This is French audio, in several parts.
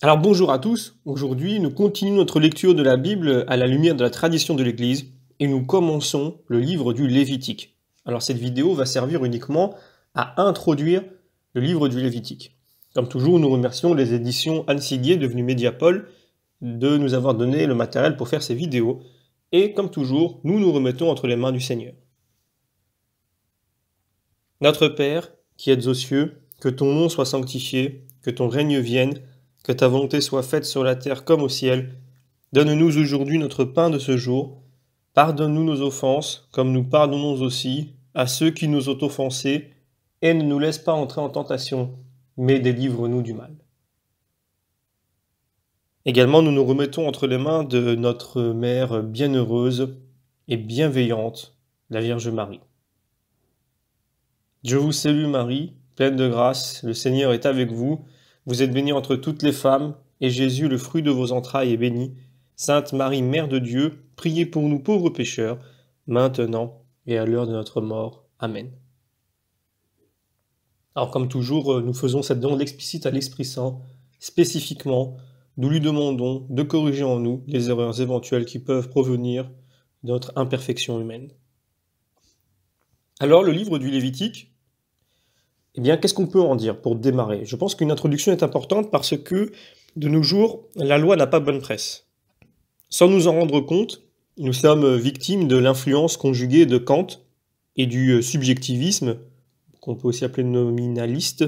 Alors bonjour à tous, aujourd'hui nous continuons notre lecture de la Bible à la lumière de la tradition de l'Église et nous commençons le livre du Lévitique. Alors cette vidéo va servir uniquement à introduire le livre du Lévitique. Comme toujours, nous remercions les éditions Anne Siguier, devenues Mediapol, de nous avoir donné le matériel pour faire ces vidéos. Et comme toujours, nous nous remettons entre les mains du Seigneur. Notre Père, qui êtes aux cieux, que ton nom soit sanctifié, que ton règne vienne, que ta volonté soit faite sur la terre comme au ciel. Donne-nous aujourd'hui notre pain de ce jour. Pardonne-nous nos offenses, comme nous pardonnons aussi à ceux qui nous ont offensés, et ne nous laisse pas entrer en tentation, mais délivre-nous du mal. Également, nous nous remettons entre les mains de notre Mère bienheureuse et bienveillante, la Vierge Marie. Je vous salue Marie, pleine de grâce, le Seigneur est avec vous. Vous êtes bénie entre toutes les femmes, et Jésus, le fruit de vos entrailles, est béni. Sainte Marie, Mère de Dieu, priez pour nous pauvres pécheurs, maintenant et à l'heure de notre mort. Amen. Alors comme toujours, nous faisons cette demande explicite à l'Esprit Saint. Spécifiquement, nous lui demandons de corriger en nous les erreurs éventuelles qui peuvent provenir de notre imperfection humaine. Alors le livre du Lévitique, eh bien, qu'est-ce qu'on peut en dire pour démarrer? Je pense qu'une introduction est importante parce que, de nos jours, la loi n'a pas bonne presse. Sans nous en rendre compte, nous sommes victimes de l'influence conjuguée de Kant et du subjectivisme, qu'on peut aussi appeler nominaliste,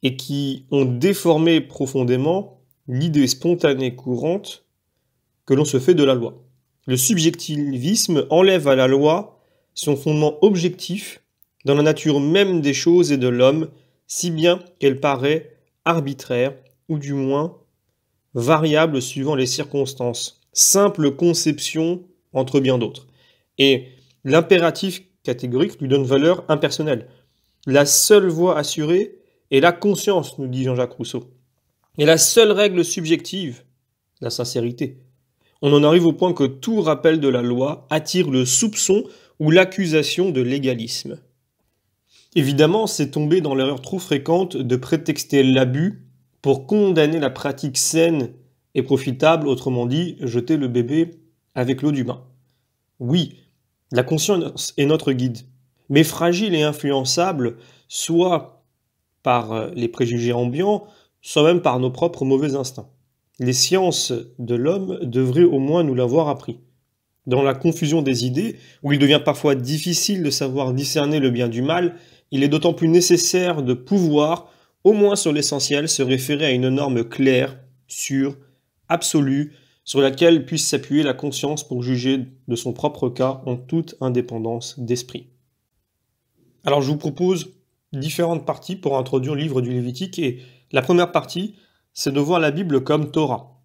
et qui ont déformé profondément l'idée spontanée courante que l'on se fait de la loi. Le subjectivisme enlève à la loi son fondement objectif dans la nature même des choses et de l'homme, si bien qu'elle paraît arbitraire, ou du moins variable suivant les circonstances, simple conception entre bien d'autres. Et l'impératif catégorique lui donne valeur impersonnelle. La seule voie assurée est la conscience, nous dit Jean-Jacques Rousseau. Et la seule règle subjective, la sincérité. On en arrive au point que tout rappel de la loi attire le soupçon ou l'accusation de légalisme. Évidemment, c'est tomber dans l'erreur trop fréquente de prétexter l'abus pour condamner la pratique saine et profitable, autrement dit, jeter le bébé avec l'eau du bain. Oui, la conscience est notre guide, mais fragile et influençable, soit par les préjugés ambiants, soit même par nos propres mauvais instincts. Les sciences de l'homme devraient au moins nous l'avoir appris. Dans la confusion des idées, où il devient parfois difficile de savoir discerner le bien du mal, il est d'autant plus nécessaire de pouvoir, au moins sur l'essentiel, se référer à une norme claire, sûre, absolue, sur laquelle puisse s'appuyer la conscience pour juger de son propre cas en toute indépendance d'esprit. Alors je vous propose différentes parties pour introduire le livre du Lévitique, et la première partie, c'est de voir la Bible comme Torah.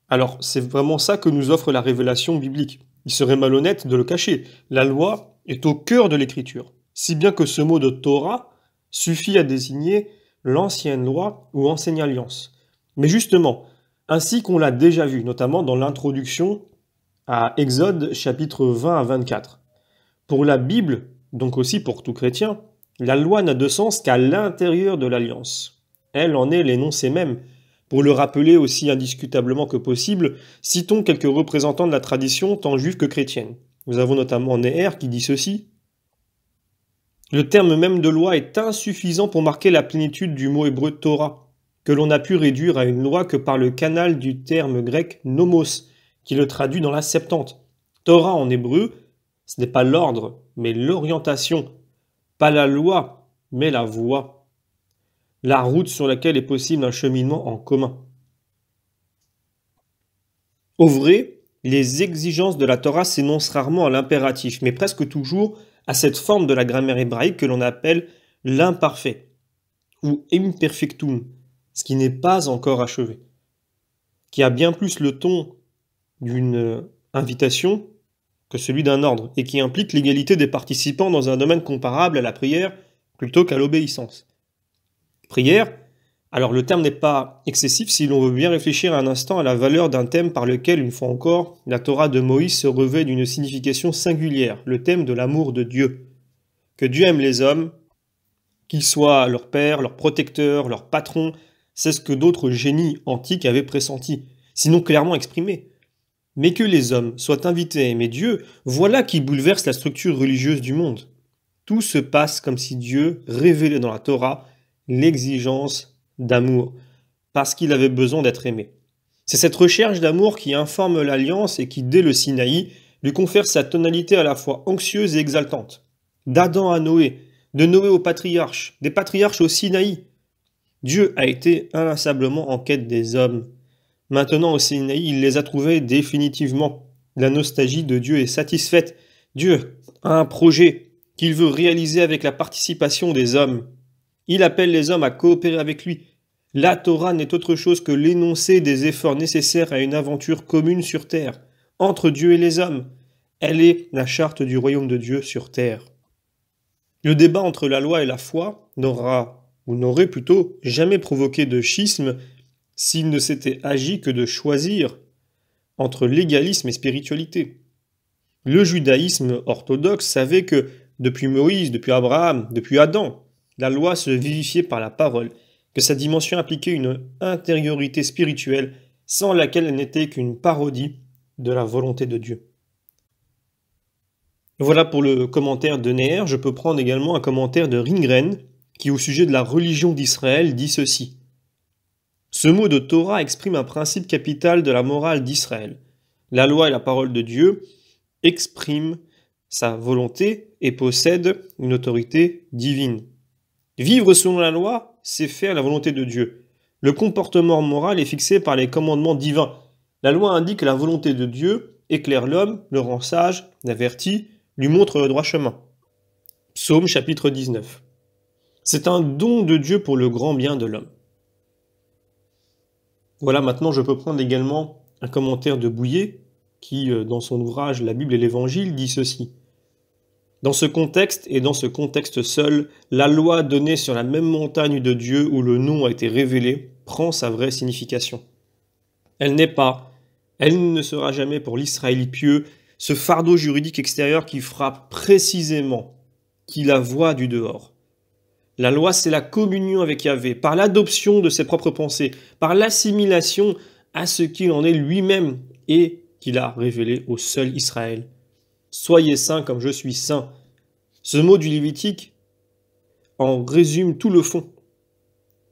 Alors c'est vraiment ça que nous offre la révélation biblique. Il serait malhonnête de le cacher. La loi est au cœur de l'écriture, si bien que ce mot de Torah suffit à désigner l'ancienne loi ou ancienne alliance. Mais justement, ainsi qu'on l'a déjà vu, notamment dans l'introduction à Exode chapitre 20 à 24. Pour la Bible, donc aussi pour tout chrétien, la loi n'a de sens qu'à l'intérieur de l'alliance. Elle en est l'énoncé même. Pour le rappeler aussi indiscutablement que possible, citons quelques représentants de la tradition tant juive que chrétienne. Nous avons notamment Neher qui dit ceci. Le terme même de loi est insuffisant pour marquer la plénitude du mot hébreu Torah, que l'on a pu réduire à une loi que par le canal du terme grec nomos, qui le traduit dans la Septante. Torah en hébreu, ce n'est pas l'ordre, mais l'orientation. Pas la loi, mais la voie. La route sur laquelle est possible un cheminement en commun. Au vrai, les exigences de la Torah s'énoncent rarement à l'impératif, mais presque toujours à cette forme de la grammaire hébraïque que l'on appelle l'imparfait, ou imperfectum, ce qui n'est pas encore achevé, qui a bien plus le ton d'une invitation que celui d'un ordre, et qui implique l'égalité des participants dans un domaine comparable à la prière plutôt qu'à l'obéissance. Prière, alors le terme n'est pas excessif si l'on veut bien réfléchir un instant à la valeur d'un thème par lequel, une fois encore, la Torah de Moïse se revêt d'une signification singulière, le thème de l'amour de Dieu. Que Dieu aime les hommes, qu'ils soient leur père, leur protecteur, leur patron, C'est ce que d'autres génies antiques avaient pressenti, sinon clairement exprimé. Mais que les hommes soient invités à aimer Dieu, voilà qui bouleverse la structure religieuse du monde. Tout se passe comme si Dieu révélait dans la Torah l'exigence d'amour, parce qu'il avait besoin d'être aimé. C'est cette recherche d'amour qui informe l'alliance et qui, dès le Sinaï, lui confère sa tonalité à la fois anxieuse et exaltante. D'Adam à Noé, de Noé aux patriarches, des patriarches au Sinaï. Dieu a été inlassablement en quête des hommes. Maintenant au Sinaï, il les a trouvés définitivement. La nostalgie de Dieu est satisfaite. Dieu a un projet qu'il veut réaliser avec la participation des hommes. Il appelle les hommes à coopérer avec lui. La Torah n'est autre chose que l'énoncé des efforts nécessaires à une aventure commune sur terre, entre Dieu et les hommes. Elle est la charte du royaume de Dieu sur terre. Le débat entre la loi et la foi n'aurait plutôt jamais provoqué de schisme s'il ne s'était agi que de choisir entre légalisme et spiritualité. Le judaïsme orthodoxe savait que depuis Moïse, depuis Abraham, depuis Adam, la loi se vivifiait par la parole, que sa dimension impliquait une intériorité spirituelle sans laquelle elle n'était qu'une parodie de la volonté de Dieu. Voilà pour le commentaire de Neher. Je peux prendre également un commentaire de Ringren qui, au sujet de la religion d'Israël, dit ceci. Ce mot de Torah exprime un principe capital de la morale d'Israël. La loi et la parole de Dieu expriment sa volonté et possèdent une autorité divine. Vivre selon la loi, c'est faire la volonté de Dieu. Le comportement moral est fixé par les commandements divins. La loi indique la volonté de Dieu, éclaire l'homme, le rend sage, l'avertit, lui montre le droit chemin. Psaume chapitre 19. C'est un don de Dieu pour le grand bien de l'homme. Voilà, maintenant je peux prendre également un commentaire de Bouillet qui, dans son ouvrage La Bible et l'Évangile, dit ceci. Dans ce contexte et dans ce contexte seul, la loi donnée sur la même montagne de Dieu où le nom a été révélé prend sa vraie signification. Elle n'est pas, elle ne sera jamais pour l'Israël pieux, ce fardeau juridique extérieur qui frappe précisément, qui la voit du dehors. La loi, c'est la communion avec Yahvé, par l'adoption de ses propres pensées, par l'assimilation à ce qu'il en est lui-même et qu'il a révélé au seul Israël. Soyez saints comme je suis saint. Ce mot du Lévitique en résume tout le fond.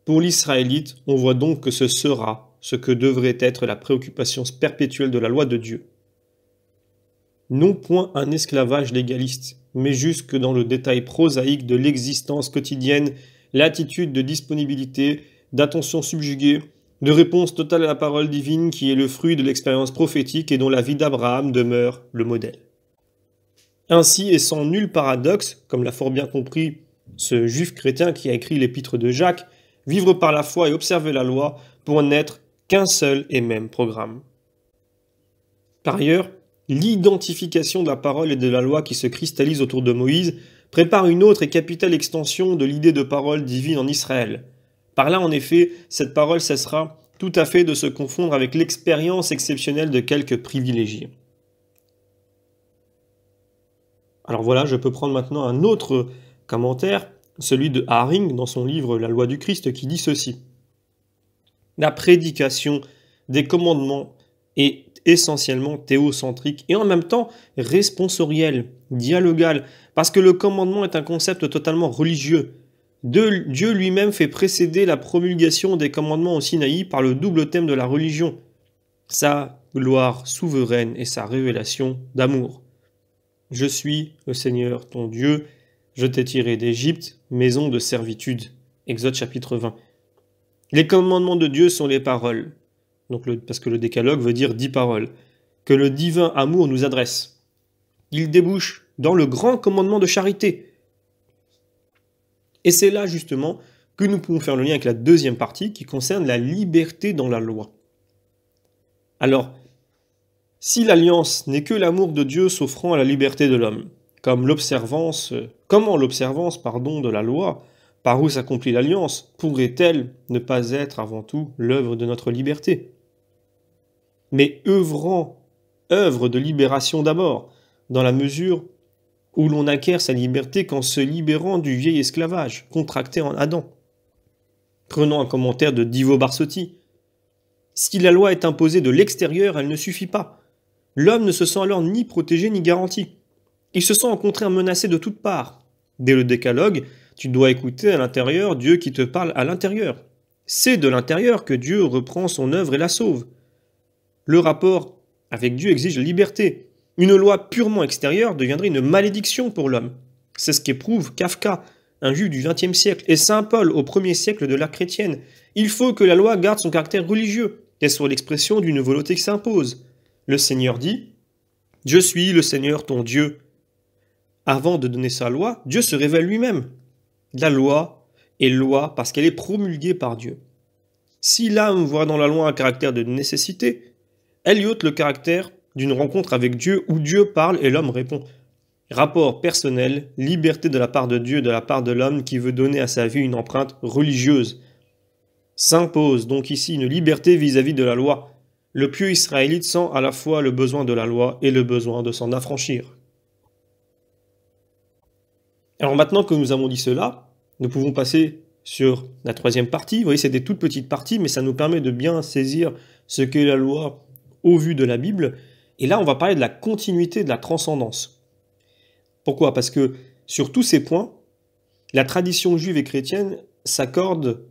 Pour l'Israélite, on voit donc que ce sera ce que devrait être la préoccupation perpétuelle de la loi de Dieu. Non point un esclavage légaliste, mais jusque dans le détail prosaïque de l'existence quotidienne, l'attitude de disponibilité, d'attention subjuguée, de réponse totale à la parole divine qui est le fruit de l'expérience prophétique et dont la vie d'Abraham demeure le modèle. Ainsi, et sans nul paradoxe, comme l'a fort bien compris ce juif chrétien qui a écrit l'épître de Jacques, vivre par la foi et observer la loi pour n'être qu'un seul et même programme. Par ailleurs, l'identification de la parole et de la loi qui se cristallise autour de Moïse prépare une autre et capitale extension de l'idée de parole divine en Israël. Par là, en effet, cette parole cessera tout à fait de se confondre avec l'expérience exceptionnelle de quelques privilégiés. Alors voilà, je peux prendre maintenant un autre commentaire, celui de Haring dans son livre La loi du Christ, qui dit ceci. La prédication des commandements est essentiellement théocentrique et en même temps responsoriel, dialogal, parce que le commandement est un concept totalement religieux. Dieu lui-même fait précéder la promulgation des commandements au Sinaï par le double thème de la religion, sa gloire souveraine et sa révélation d'amour. Je suis le Seigneur ton Dieu, je t'ai tiré d'Égypte, maison de servitude. Exode chapitre 20. Les commandements de Dieu sont les paroles, parce que le décalogue veut dire 10 paroles, que le divin amour nous adresse. Il débouche dans le grand commandement de charité. Et c'est là justement que nous pouvons faire le lien avec la deuxième partie qui concerne la liberté dans la loi. Alors, si l'alliance n'est que l'amour de Dieu s'offrant à la liberté de l'homme, comment l'observance de la loi, par où s'accomplit l'alliance, pourrait-elle ne pas être avant tout l'œuvre de notre liberté? Mais œuvre de libération d'abord, dans la mesure où l'on acquiert sa liberté qu'en se libérant du vieil esclavage, contracté en Adam. Prenons un commentaire de Divo Barsotti. Si la loi est imposée de l'extérieur, elle ne suffit pas. L'homme ne se sent alors ni protégé ni garanti. Il se sent au contraire menacé de toutes parts. Dès le décalogue, tu dois écouter à l'intérieur Dieu qui te parle à l'intérieur. C'est de l'intérieur que Dieu reprend son œuvre et la sauve. Le rapport avec Dieu exige la liberté. Une loi purement extérieure deviendrait une malédiction pour l'homme. C'est ce qu'éprouve Kafka, un juif du XXe siècle, et saint Paul au 1er siècle de l'ère chrétienne. Il faut que la loi garde son caractère religieux, qu'elle soit l'expression d'une volonté qui s'impose. Le Seigneur dit « Je suis le Seigneur ton Dieu ». Avant de donner sa loi, Dieu se révèle lui-même. La loi est loi parce qu'elle est promulguée par Dieu. Si l'âme voit dans la loi un caractère de nécessité, elle y ôte le caractère d'une rencontre avec Dieu où Dieu parle et l'homme répond. Rapport personnel, liberté de la part de Dieu, de la part de l'homme qui veut donner à sa vie une empreinte religieuse. S'impose donc ici une liberté vis-à-vis de la loi. Le pieux israélite sent à la fois le besoin de la loi et le besoin de s'en affranchir. Alors maintenant que nous avons dit cela, nous pouvons passer sur la troisième partie. Vous voyez, c'est des toutes petites parties, mais ça nous permet de bien saisir ce qu'est la loi au vu de la Bible. Et là, on va parler de la continuité de la transcendance. Pourquoi? Parce que sur tous ces points, la tradition juive et chrétienne s'accordent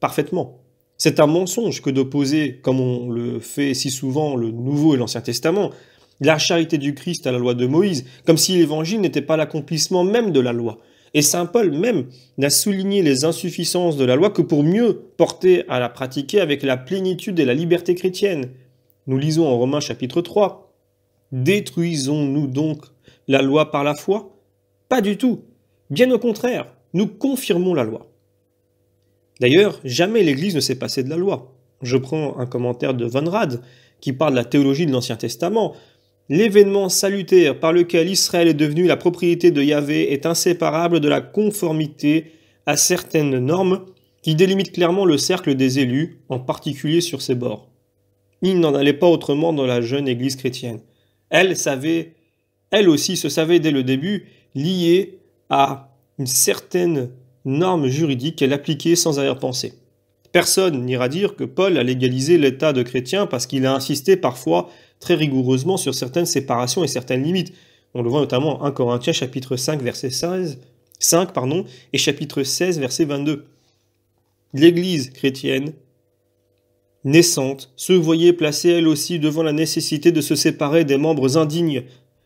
parfaitement. C'est un mensonge que d'opposer, comme on le fait si souvent, le Nouveau et l'Ancien Testament, la charité du Christ à la loi de Moïse, comme si l'Évangile n'était pas l'accomplissement même de la loi. Et saint Paul même n'a souligné les insuffisances de la loi que pour mieux porter à la pratiquer avec la plénitude et la liberté chrétienne. Nous lisons en Romains chapitre 3. Détruisons-nous donc la loi par la foi? Pas du tout. Bien au contraire, nous confirmons la loi. D'ailleurs, jamais l'Église ne s'est passée de la loi. Je prends un commentaire de Von Rad qui parle de la théologie de l'Ancien Testament. L'événement salutaire par lequel Israël est devenu la propriété de Yahvé est inséparable de la conformité à certaines normes qui délimitent clairement le cercle des élus, en particulier sur ses bords. Il n'en allait pas autrement dans la jeune Église chrétienne. Elle aussi se savait dès le début liée à une certaine norme juridique qu'elle appliquait sans arrière-pensée. Personne n'ira dire que Paul a légalisé l'état de chrétien parce qu'il a insisté parfois très rigoureusement sur certaines séparations et certaines limites. On le voit notamment en 1 Corinthiens chapitre 5 verset 5 et chapitre 16 verset 22. L'Église chrétienne naissante se voyait placée elle aussi devant la nécessité de se séparer des membres indignes.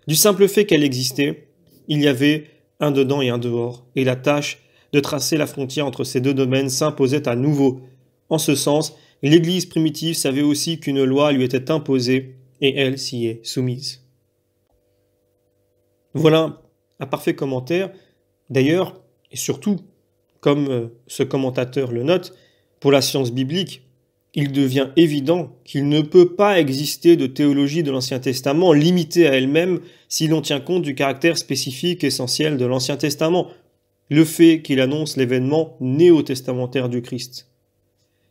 Du simple fait qu'elle existait, il y avait un dedans et un dehors, et la tâche de tracer la frontière entre ces deux domaines s'imposait à nouveau. En ce sens, l'Église primitive savait aussi qu'une loi lui était imposée, et elle s'y est soumise. Voilà un parfait commentaire. D'ailleurs, et surtout, comme ce commentateur le note, pour la science biblique, il devient évident qu'il ne peut pas exister de théologie de l'Ancien Testament limitée à elle-même si l'on tient compte du caractère spécifique essentiel de l'Ancien Testament, le fait qu'il annonce l'événement néo-testamentaire du Christ.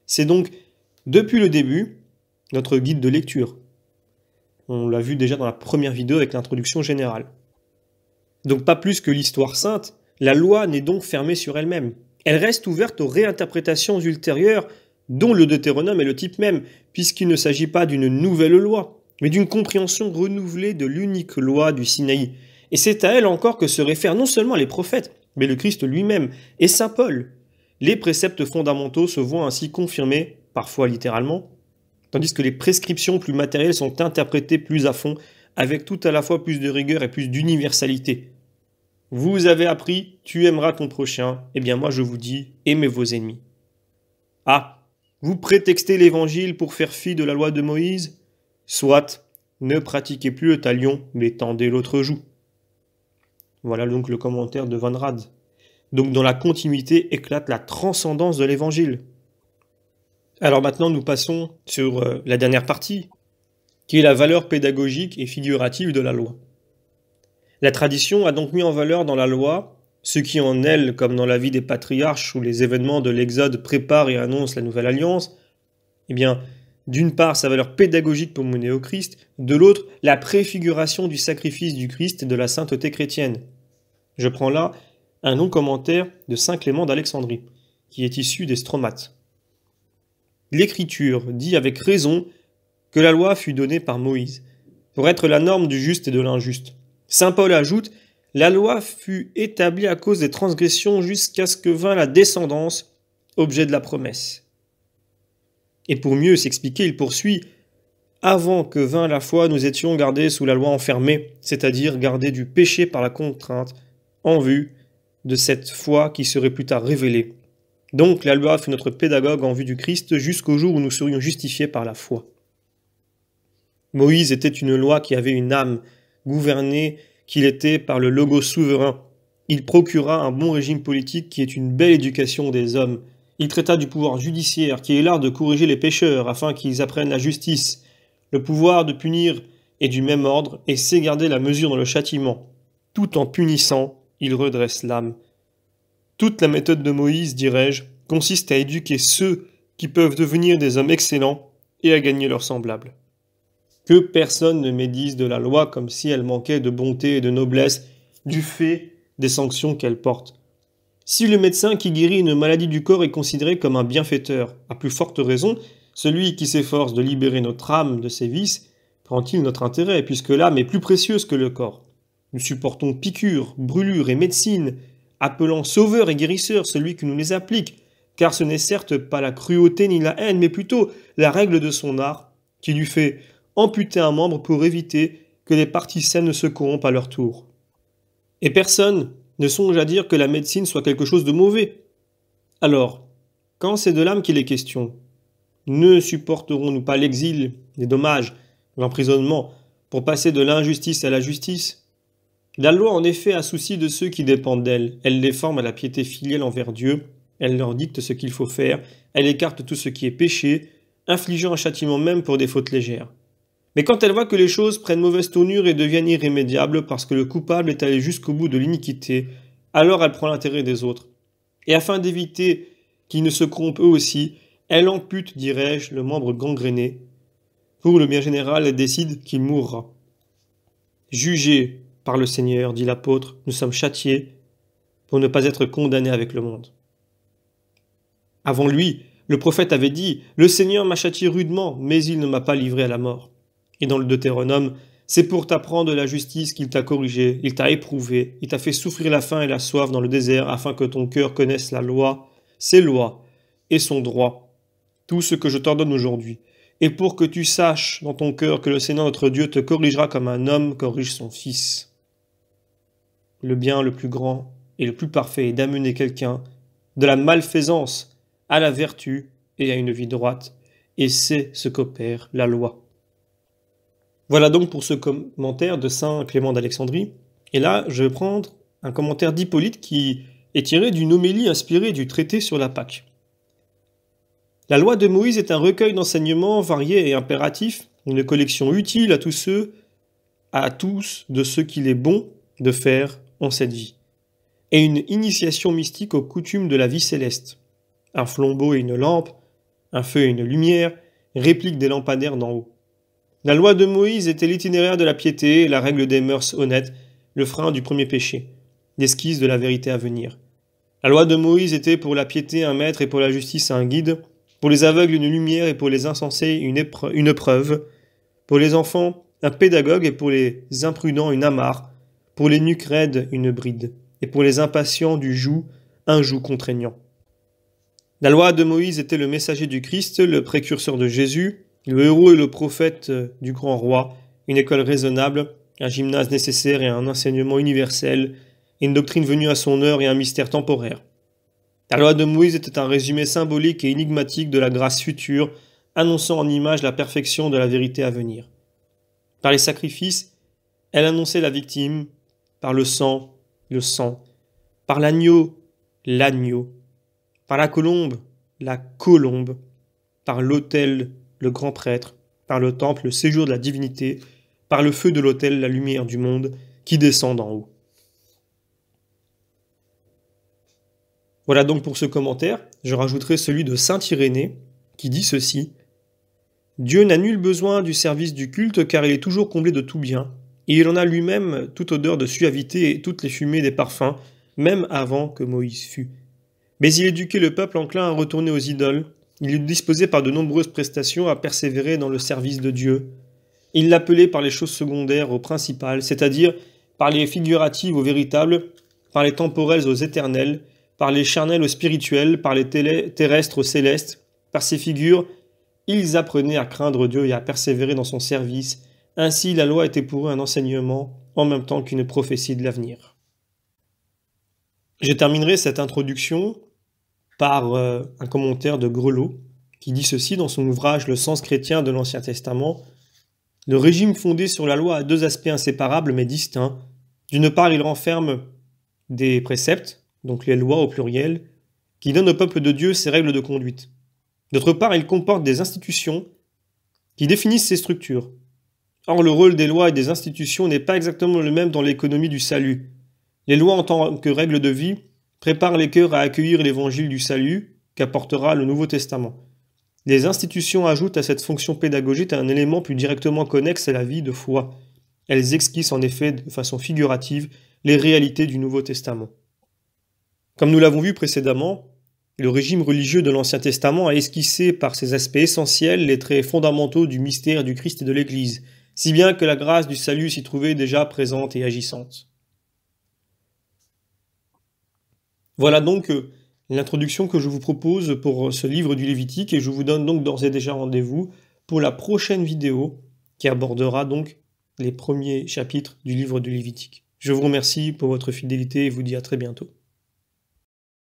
C'est donc, depuis le début, notre guide de lecture. On l'a vu déjà dans la première vidéo avec l'introduction générale. Donc pas plus que l'histoire sainte, la loi n'est donc fermée sur elle-même. Elle reste ouverte aux réinterprétations ultérieures dont le Deutéronome est le type même, puisqu'il ne s'agit pas d'une nouvelle loi, mais d'une compréhension renouvelée de l'unique loi du Sinaï. Et c'est à elle encore que se réfèrent non seulement les prophètes, mais le Christ lui-même et saint Paul. Les préceptes fondamentaux se voient ainsi confirmés, parfois littéralement, tandis que les prescriptions plus matérielles sont interprétées plus à fond, avec tout à la fois plus de rigueur et plus d'universalité. Vous avez appris, tu aimeras ton prochain, eh bien moi je vous dis, aimez vos ennemis. Ah, vous prétextez l'évangile pour faire fi de la loi de Moïse? Soit, ne pratiquez plus le talion, mais tendez l'autre joue. Voilà donc le commentaire de Von Rad. Donc dans la continuité éclate la transcendance de l'évangile. Alors maintenant nous passons sur la dernière partie, qui est la valeur pédagogique et figurative de la loi. La tradition a donc mis en valeur dans la loi ce qui en elle, comme dans la vie des patriarches où les événements de l'Exode préparent et annoncent la nouvelle alliance, eh bien, d'une part sa valeur pédagogique pour mener au Christ, de l'autre la préfiguration du sacrifice du Christ et de la sainteté chrétienne. Je prends là un long commentaire de saint Clément d'Alexandrie, qui est issu des Stromates. L'Écriture dit avec raison que la loi fut donnée par Moïse, pour être la norme du juste et de l'injuste. Saint Paul ajoute « La loi fut établie à cause des transgressions jusqu'à ce que vint la descendance, objet de la promesse. » Et pour mieux s'expliquer, il poursuit « Avant que vint la foi, nous étions gardés sous la loi enfermée, c'est-à-dire gardés du péché par la contrainte, en vue de cette foi qui serait plus tard révélée. Donc la loi fut notre pédagogue en vue du Christ jusqu'au jour où nous serions justifiés par la foi. » Moïse était une loi qui avait une âme, gouverné qu'il était par le Logos souverain. Il procura un bon régime politique qui est une belle éducation des hommes. Il traita du pouvoir judiciaire qui est l'art de corriger les pécheurs afin qu'ils apprennent la justice. Le pouvoir de punir est du même ordre et sait garder la mesure dans le châtiment. Tout en punissant, il redresse l'âme. Toute la méthode de Moïse, dirais-je, consiste à éduquer ceux qui peuvent devenir des hommes excellents et à gagner leurs semblables. Que personne ne médise de la loi comme si elle manquait de bonté et de noblesse du fait des sanctions qu'elle porte. Si le médecin qui guérit une maladie du corps est considéré comme un bienfaiteur, à plus forte raison, celui qui s'efforce de libérer notre âme de ses vices prend-il notre intérêt, puisque l'âme est plus précieuse que le corps. Nous supportons piqûres, brûlures et médecines, appelant sauveur et guérisseur celui qui nous les applique, car ce n'est certes pas la cruauté ni la haine, mais plutôt la règle de son art qui lui fait amputer un membre pour éviter que les parties saines ne se corrompent à leur tour. Et personne ne songe à dire que la médecine soit quelque chose de mauvais. Alors, quand c'est de l'âme qu'il est question, ne supporterons-nous pas l'exil, les dommages, l'emprisonnement, pour passer de l'injustice à la justice? La loi en effet a souci de ceux qui dépendent d'elle, elle les forme à la piété filiale envers Dieu, elle leur dicte ce qu'il faut faire, elle écarte tout ce qui est péché, infligeant un châtiment même pour des fautes légères. Mais quand elle voit que les choses prennent mauvaise tournure et deviennent irrémédiables parce que le coupable est allé jusqu'au bout de l'iniquité, alors elle prend l'intérêt des autres. Et afin d'éviter qu'ils ne se corrompent eux aussi, elle ampute, dirais-je, le membre gangréné. Pour le bien général, elle décide qu'il mourra. Jugés par le Seigneur, dit l'apôtre, nous sommes châtiés pour ne pas être condamnés avec le monde. Avant lui, le prophète avait dit « Le Seigneur m'a châtié rudement, mais il ne m'a pas livré à la mort. » Et dans le Deutéronome, c'est pour t'apprendre la justice qu'il t'a corrigé, il t'a éprouvé, il t'a fait souffrir la faim et la soif dans le désert afin que ton cœur connaisse la loi, ses lois et son droit, tout ce que je t'ordonne aujourd'hui, et pour que tu saches dans ton cœur que le Seigneur notre Dieu te corrigera comme un homme corrige son fils. Le bien le plus grand et le plus parfait est d'amener quelqu'un de la malfaisance à la vertu et à une vie droite, et c'est ce qu'opère la loi. Voilà donc pour ce commentaire de saint Clément d'Alexandrie. Et là, je vais prendre un commentaire d'Hippolyte qui est tiré d'une homélie inspirée du traité sur la Pâque. La loi de Moïse est un recueil d'enseignements variés et impératifs, une collection utile à tous de ce qu'il est bon de faire en cette vie, et une initiation mystique aux coutumes de la vie céleste. Un flambeau et une lampe, un feu et une lumière, réplique des lampadaires d'en haut. La loi de Moïse était l'itinéraire de la piété, la règle des mœurs honnêtes, le frein du premier péché, l'esquisse de la vérité à venir. La loi de Moïse était pour la piété un maître et pour la justice un guide, pour les aveugles une lumière et pour les insensés une preuve, pour les enfants un pédagogue et pour les imprudents une amarre, pour les nuques raides une bride, et pour les impatients du joug un joug contraignant. La loi de Moïse était le messager du Christ, le précurseur de Jésus, le héros et le prophète du grand roi, une école raisonnable, un gymnase nécessaire et un enseignement universel, une doctrine venue à son heure et un mystère temporaire. La loi de Moïse était un résumé symbolique et énigmatique de la grâce future, annonçant en image la perfection de la vérité à venir. Par les sacrifices, elle annonçait la victime, par le sang, par l'agneau, par la colombe, par l'autel, le grand prêtre, par le temple, le séjour de la divinité, par le feu de l'autel, la lumière du monde, qui descend d'en haut. Voilà donc pour ce commentaire, je rajouterai celui de saint Irénée, qui dit ceci. Dieu n'a nul besoin du service du culte, car il est toujours comblé de tout bien, et il en a lui-même toute odeur de suavité et toutes les fumées des parfums, même avant que Moïse fût. Mais il éduquait le peuple enclin à retourner aux idoles, Il le disposait par de nombreuses prestations à persévérer dans le service de Dieu. Il l'appelait par les choses secondaires aux principales, c'est-à-dire par les figuratives aux véritables, par les temporelles aux éternelles, par les charnels aux spirituels, par les terrestres aux célestes. Par ces figures, ils apprenaient à craindre Dieu et à persévérer dans son service. Ainsi, la loi était pour eux un enseignement en même temps qu'une prophétie de l'avenir. Je terminerai cette introduction par un commentaire de Grelot, qui dit ceci dans son ouvrage « Le sens chrétien de l'Ancien Testament ». Le régime fondé sur la loi a deux aspects inséparables mais distincts. D'une part, il renferme des préceptes, donc les lois au pluriel, qui donnent au peuple de Dieu ses règles de conduite. D'autre part, il comporte des institutions qui définissent ses structures. Or, le rôle des lois et des institutions n'est pas exactement le même dans l'économie du salut. Les lois en tant que règles de vie préparent les cœurs à accueillir l'évangile du salut qu'apportera le Nouveau Testament. Les institutions ajoutent à cette fonction pédagogique un élément plus directement connexe à la vie de foi. Elles esquissent en effet de façon figurative les réalités du Nouveau Testament. Comme nous l'avons vu précédemment, le régime religieux de l'Ancien Testament a esquissé par ses aspects essentiels les traits fondamentaux du mystère du Christ et de l'Église, si bien que la grâce du salut s'y trouvait déjà présente et agissante. Voilà donc l'introduction que je vous propose pour ce livre du Lévitique, et je vous donne donc d'ores et déjà rendez-vous pour la prochaine vidéo qui abordera donc les premiers chapitres du livre du Lévitique. Je vous remercie pour votre fidélité et vous dis à très bientôt.